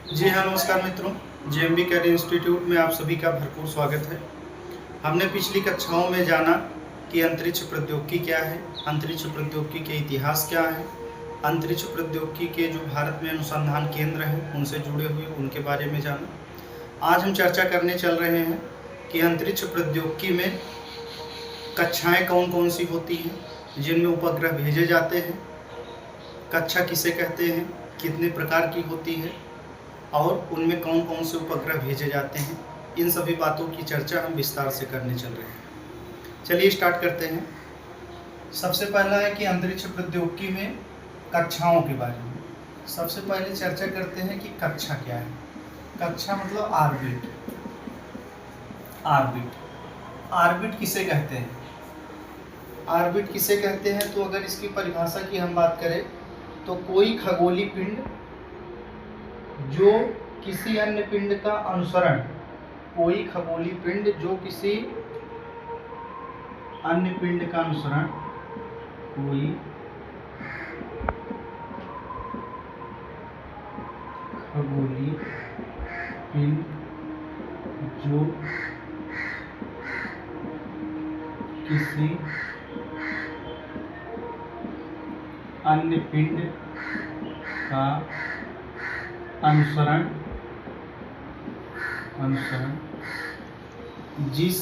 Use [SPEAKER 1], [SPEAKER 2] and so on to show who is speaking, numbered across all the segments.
[SPEAKER 1] जी हाँ, नमस्कार मित्रों। जेएमबी कैरियर इंस्टीट्यूट में आप सभी का भरपूर स्वागत है। हमने पिछली कक्षाओं में जाना कि अंतरिक्ष प्रौद्योगिकी क्या है, अंतरिक्ष प्रौद्योगिकी के इतिहास क्या है, अंतरिक्ष प्रौद्योगिकी के जो भारत में अनुसंधान केंद्र हैं उनसे जुड़े हुए उनके बारे में जाना। आज हम चर्चा करने चल रहे हैं कि अंतरिक्ष प्रौद्योगिकी में कक्षाएँ कौन-कौन सी होती हैं, जिनमें उपग्रह भेजे जाते हैं, कक्षा किसे कहते हैं, कितने प्रकार की होती है और उनमें कौन-कौन से उपग्रह भेजे जाते हैं। इन सभी बातों की चर्चा हम विस्तार से करने चल रहे हैं। चलिए स्टार्ट करते हैं। सबसे पहला है कि अंतरिक्ष प्रौद्योगिकी में कक्षाओं के बारे में। सबसे पहले चर्चा करते हैं कि कक्षा क्या है। कक्षा मतलब ऑर्बिट। ऑर्बिट किसे कहते हैं? ऑर्बिट किसे कहते हैं? तो अगर इसकी परिभाषा की हम बात करें तो कोई खगोलीय पिंड जो किसी अन्य पिंड का अनुसरण, कोई खगोलीय पिंड जो किसी अन्य पिंड का अनुसरण, कोई खगोलीय पिंड जो किसी अन्य पिंड का अनुसरण जिस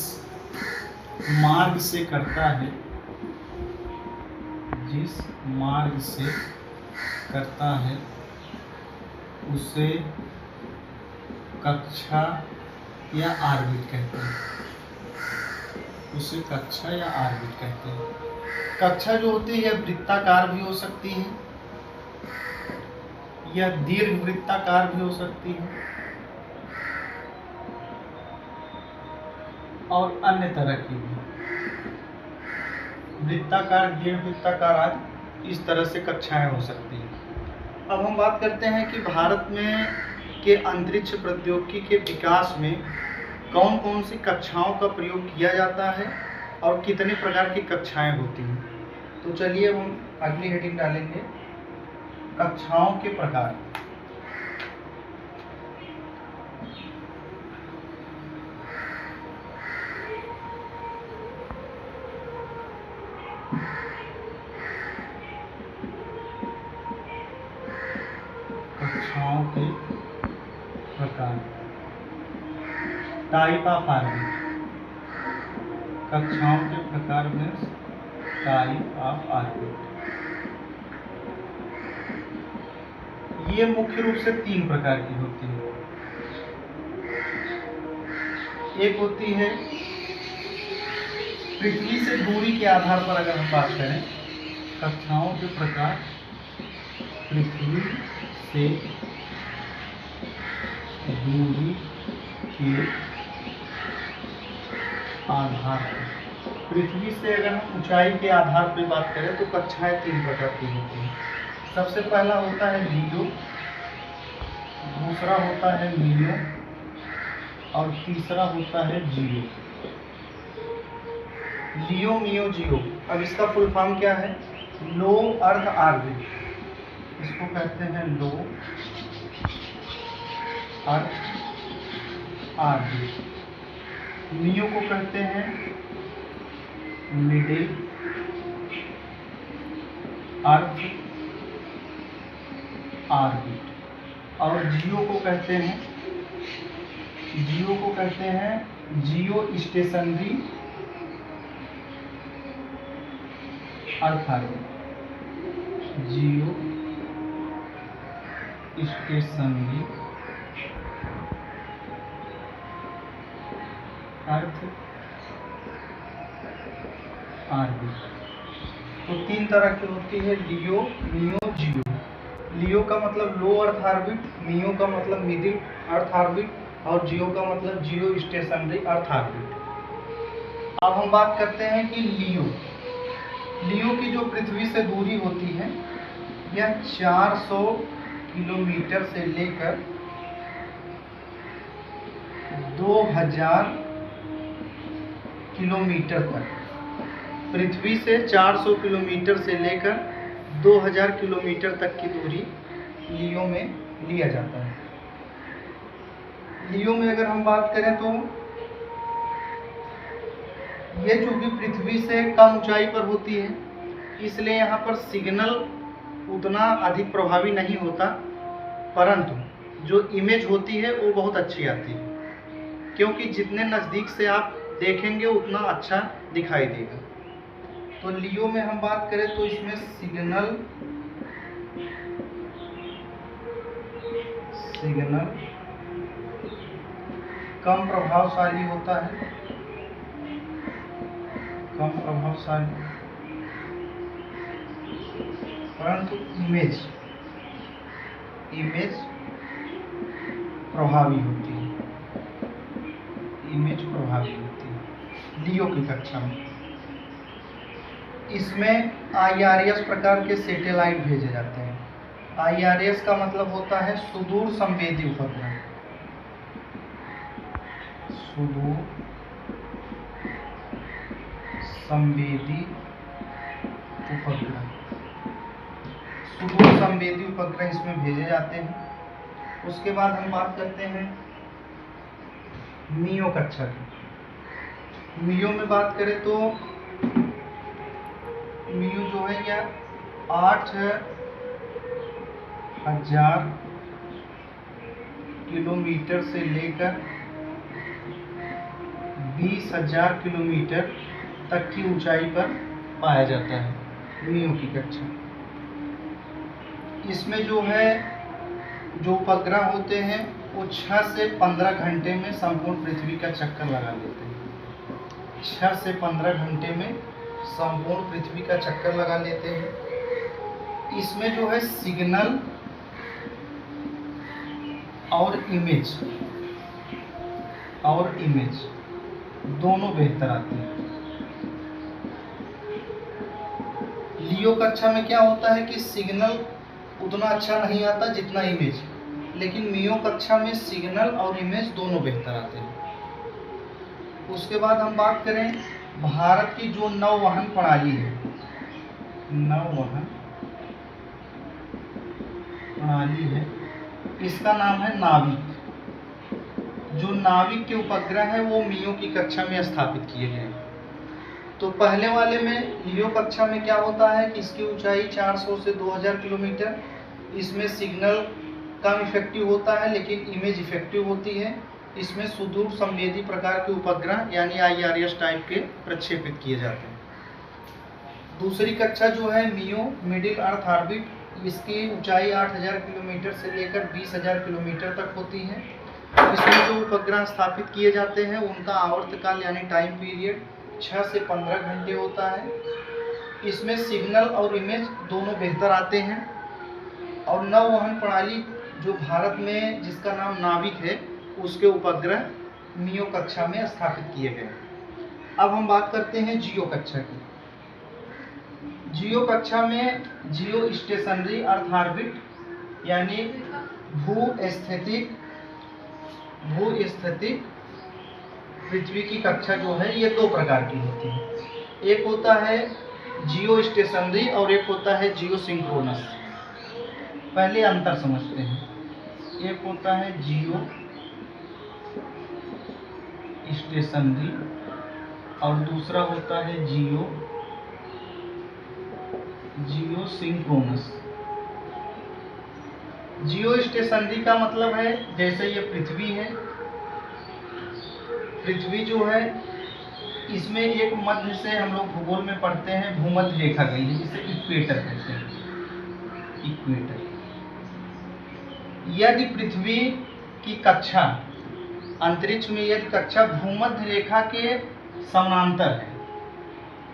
[SPEAKER 1] मार्ग से करता है, उसे कक्षा या ऑर्बिट कहते हैं। कक्षा जो होती है वृत्ताकार भी हो सकती है या दीर्घ वृत्ताकार भी हो सकती है और अन्य तरह की भी। वृत्ताकार, दीर्घ वृत्ताकार आदि इस तरह से कक्षाएं हो सकती हैं। अब हम बात करते हैं कि भारत में के अंतरिक्ष प्रौद्योगिकी के विकास में कौन कौन सी कक्षाओं का प्रयोग किया जाता है और कितने प्रकार की कक्षाएं होती हैं। तो चलिए हम अगली हेडिंग डालेंगे, कक्षाओं के प्रकार। कक्षाओं के प्रकार। Type of orbit. कक्षाओं के प्रकार में टाइप ऑफ ऑर्बिट। ये मुख्य रूप से 3 प्रकार की होती है। एक होती है पृथ्वी से दूरी के आधार पर, अगर हम बात करें कक्षाओं के प्रकार पृथ्वी से दूरी के आधार पर। पृथ्वी से अगर हम ऊंचाई के आधार पर बात करें तो कक्षाएं 3 प्रकार की होती हैं। सबसे पहला होता है लियो, दूसरा होता है मियो और तीसरा होता है जियो। लियो, मियो, जियो। अब इसका फुल फॉर्म क्या है? लो अर्थ ऑर्बिट, इसको कहते हैं लो अर्थ ऑर्बिट। मियो को कहते हैं मिडिल अर्थ ऑर्बिट और जियो को कहते हैं जियो स्टेशनरी अर्थ ऑर्बिट। जियो स्टेशनरी अर्थ ऑर्बिट। तो 3 तरह की होती है, लियो, मियो, जियो। लियो का मतलब लो अर्थ ऑर्बिट, मियो का मतलब मिडिल अर्थ ऑर्बिट और जियो का मतलब जियो स्टेशनरी अर्थ ऑर्बिट। अब हम बात करते हैं कि लियो की जो पृथ्वी से दूरी होती है यह 400 किलोमीटर से लेकर 2000 किलोमीटर तक। पृथ्वी से 400 किलोमीटर से लेकर 2000 किलोमीटर तक की दूरी लियो में लिया जाता है। लियो में अगर हम बात करें तो ये चूंकि पृथ्वी से कम ऊंचाई पर होती है, इसलिए यहाँ पर सिग्नल उतना अधिक प्रभावी नहीं होता, परंतु जो इमेज होती है वो बहुत अच्छी आती है, क्योंकि जितने नज़दीक से आप देखेंगे उतना अच्छा दिखाई देगा। तो लियो में हम बात करें तो इसमें सिग्नल कम प्रभावशाली होता है, परंतु इमेज प्रभावी होती है, लियो की कक्षा में। इसमें IRS प्रकार के सैटेलाइट भेजे जाते हैं। IRS का मतलब होता है सुदूर संवेदी उपग्रह। सुदूर संवेदी उपग्रह इसमें भेजे जाते हैं। उसके बाद हम बात करते हैं मियो कक्षा की। मियो में बात करें तो मियो जो है यह 8,000 किलोमीटर से लेकर 20,000 किलोमीटर तक की ऊंचाई पर पाया जाता है मियो की कक्षा। इसमें जो उपग्रह होते हैं वो 6 से 15 घंटे में संपूर्ण पृथ्वी का चक्कर लगा लेते हैं। 6 से 15 घंटे में संपूर्ण पृथ्वी का चक्कर लगा लेते हैं। इसमें जो है सिग्नल और इमेज दोनों बेहतर आते हैं। लियो कक्षा में क्या होता है कि सिग्नल उतना अच्छा नहीं आता जितना इमेज, लेकिन मियो कक्षा में सिग्नल और इमेज दोनों बेहतर आते हैं। उसके बाद हम बात करें भारत की जो नौवहन प्रणाली है, इसका नाम है नाविक। जो नाविक के उपग्रह है वो मियो की कक्षा में स्थापित किए गए। तो पहले वाले में लियो कक्षा में क्या होता है कि इसकी ऊंचाई 400 से 2000 किलोमीटर, इसमें सिग्नल कम इफेक्टिव होता है लेकिन इमेज इफेक्टिव होती है। इसमें सुदूर संवेदी प्रकार के उपग्रह यानी IRS टाइप के प्रक्षेपित किए जाते हैं। दूसरी कक्षा जो है मियो मिडिल अर्थ ऑर्बिट, इसकी ऊंचाई 8,000 किलोमीटर से लेकर 20,000 किलोमीटर तक होती है। इसमें जो उपग्रह स्थापित किए जाते हैं उनका आवर्तकाल यानी टाइम पीरियड 6 से 15 घंटे होता है। इसमें सिग्नल और इमेज दोनों बेहतर आते हैं। और नौवहन प्रणाली जो भारत में जिसका नाम नाविक है, उसके उपग्रह मियो कक्षा में स्थापित किए गए। अब हम बात करते हैं जियो कक्षा की। जियो कक्षा में जियो स्टेशनरी अर्थ ऑर्बिट यानी भू-स्थितिक पृथ्वी की कक्षा जो है ये 2 प्रकार की होती है। एक होता है जियो स्टेशनरी और एक होता है जियो सिंक्रोनस। पहले अंतर समझते हैं। एक होता है जियो स्टेशनरी और दूसरा होता है जियो सिंक्रोनस। जियो स्टेशनरी का मतलब है जैसे ये पृथ्वी है, पृथ्वी जो है इसमें एक मध्य से हम लोग भूगोल में पढ़ते हैं भूमध्य रेखा गई है, जिसे इक्वेटर कहते हैं। इक्वेटर यदि पृथ्वी की कक्षा अंतरिक्ष में यदि कक्षा भूमध्य रेखा के समानांतर है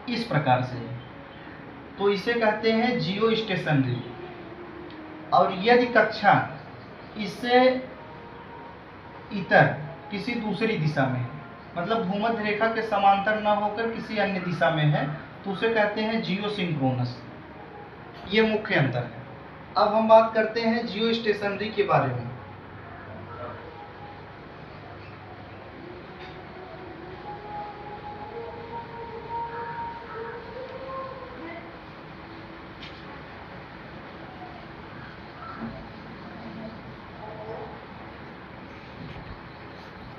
[SPEAKER 1] इस प्रकार से, तो इसे कहते हैं जियो स्टेशनरी। और यदि कक्षा इससे इतर किसी दूसरी दिशा में है, मतलब भूमध्य रेखा के समांतर न होकर किसी अन्य दिशा में है, तो उसे कहते हैं जियो सिंक्रोनस। ये मुख्य अंतर है। अब हम बात करते हैं जियो स्टेशनरी के बारे में।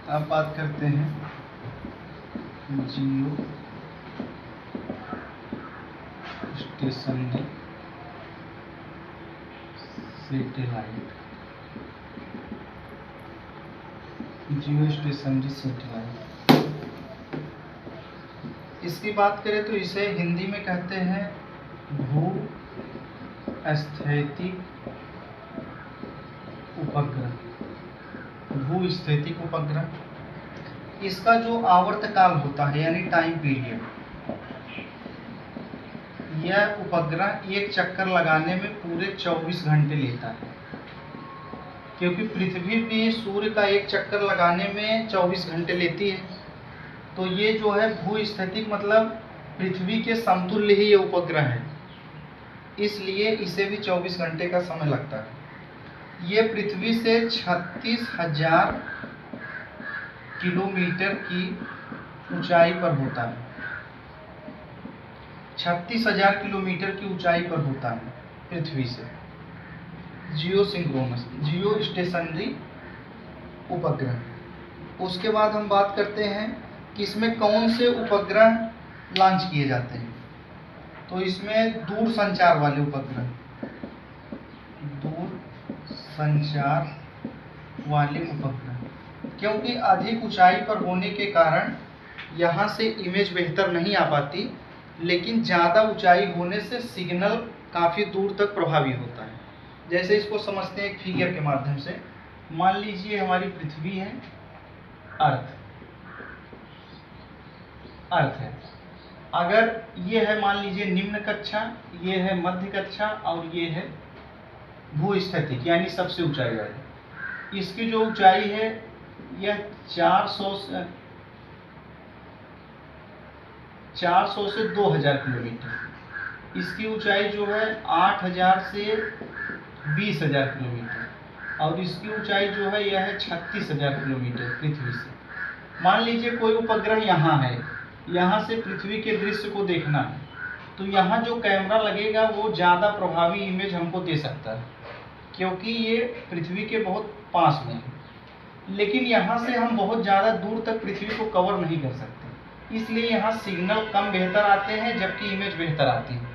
[SPEAKER 1] अब बात करते हैं जियो स्टेशनरी सैटेलाइट। जियो स्टेशनरी सैटेलाइट, इसकी बात करें तो इसे हिंदी में कहते हैं भू स्थैतिक उपग्रह। भू स्थैतिक उपग्रह। इसका जो आवर्तकाल होता है यानी टाइम पीरियड, यह उपग्रह एक चक्कर लगाने में पूरे 24 घंटे लेता है, क्योंकि पृथ्वी भी सूर्य का एक चक्कर लगाने में 24 घंटे लेती है। तो ये जो है भू स्थैतिक मतलब पृथ्वी के समतुल्य ही ये उपग्रह है, इसलिए इसे भी 24 घंटे का समय लगता है। ये पृथ्वी से 36,000 किलोमीटर की ऊंचाई पर होता है। 36,000 किलोमीटर की ऊंचाई पर होता है पृथ्वी से। जियो स्टेशनरी उपग्रह। उसके बाद हम बात करते हैं कि इसमें कौन से उपग्रह लॉन्च किए जाते हैं। तो इसमें दूर संचार वाले उपग्रह, दूर संचार वाले उपग्रह, क्योंकि अधिक ऊंचाई पर होने के कारण यहाँ से इमेज बेहतर नहीं आ पाती, लेकिन ज़्यादा ऊंचाई होने से सिग्नल काफ़ी दूर तक प्रभावी होता है। जैसे इसको समझते हैं एक फिगर के माध्यम से। मान लीजिए हमारी पृथ्वी है, अर्थ है। अगर ये है मान लीजिए निम्न कक्षा, ये है मध्य कक्षा और ये है भूस्थैतिक यानी सबसे ऊंचाई वाली। इसकी जो ऊंचाई है यह 400 से 2000 किलोमीटर। इसकी ऊंचाई जो है 8000 से 20,000 किलोमीटर और इसकी ऊंचाई जो है यह है 36,000 किलोमीटर पृथ्वी से। मान लीजिए कोई उपग्रह यहाँ है, यहाँ से पृथ्वी के दृश्य को देखना है, तो यहाँ जो कैमरा लगेगा वो ज़्यादा प्रभावी इमेज हमको दे सकता है, क्योंकि ये पृथ्वी के बहुत पास में है। लेकिन यहाँ से हम बहुत ज़्यादा दूर तक पृथ्वी को कवर नहीं कर सकते, इसलिए यहाँ सिग्नल कम बेहतर आते हैं जबकि इमेज बेहतर आती है।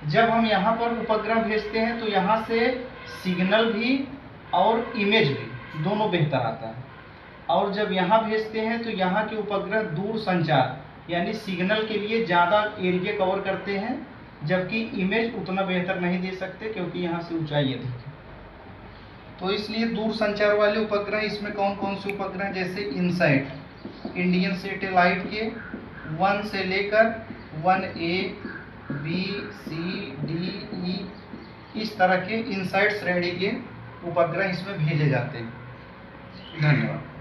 [SPEAKER 1] जब हम यहाँ पर उपग्रह भेजते हैं तो यहाँ से सिग्नल भी और इमेज भी दोनों बेहतर आता है, और जब यहाँ भेजते हैं तो यहाँ के उपग्रह दूर संचार यानी सिग्नल के लिए ज़्यादा एरिया कवर करते हैं, जबकि इमेज उतना बेहतर नहीं दे सकते क्योंकि यहाँ से ऊंचाई अधिक है। तो इसलिए दूर संचार वाले उपग्रह इसमें कौन कौन से उपग्रह, जैसे इनसाइट, इंडियन सैटेलाइट के 1 से लेकर 1A, B, C, D, E इस तरह के इनसाइट श्रेणी के उपग्रह इसमें भेजे जाते हैं। धन्यवाद।